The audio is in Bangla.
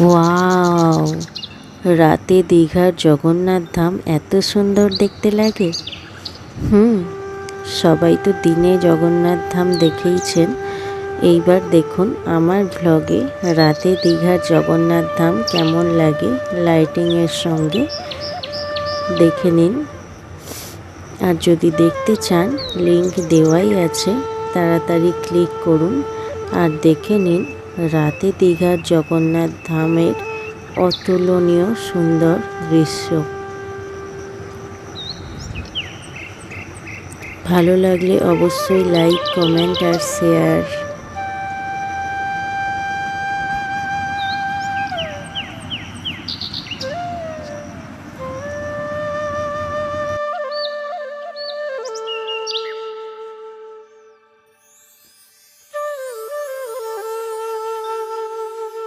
ওয়াও! রাতে দীঘার জগন্নাথ ধাম এত সুন্দর দেখতে লাগে। হুম, সবাই তো দিনে জগন্নাথ ধাম দেখেইছেন। এইবার দেখুন আমার ভ্লগে রাতে দীঘার জগন্নাথ ধাম কেমন লাগে লাইটিংয়ের সঙ্গে, দেখে নিন। আর যদি দেখতে চান লিংক দেওয়াই আছে, তাড়াতাড়ি ক্লিক করুন আর দেখে নিন রাতে দীঘার জগন্নাথ ধামের অতুলনীয় সুন্দর দৃশ্য। ভালো লাগলে অবশ্যই লাইক, কমেন্ট আর শেয়ার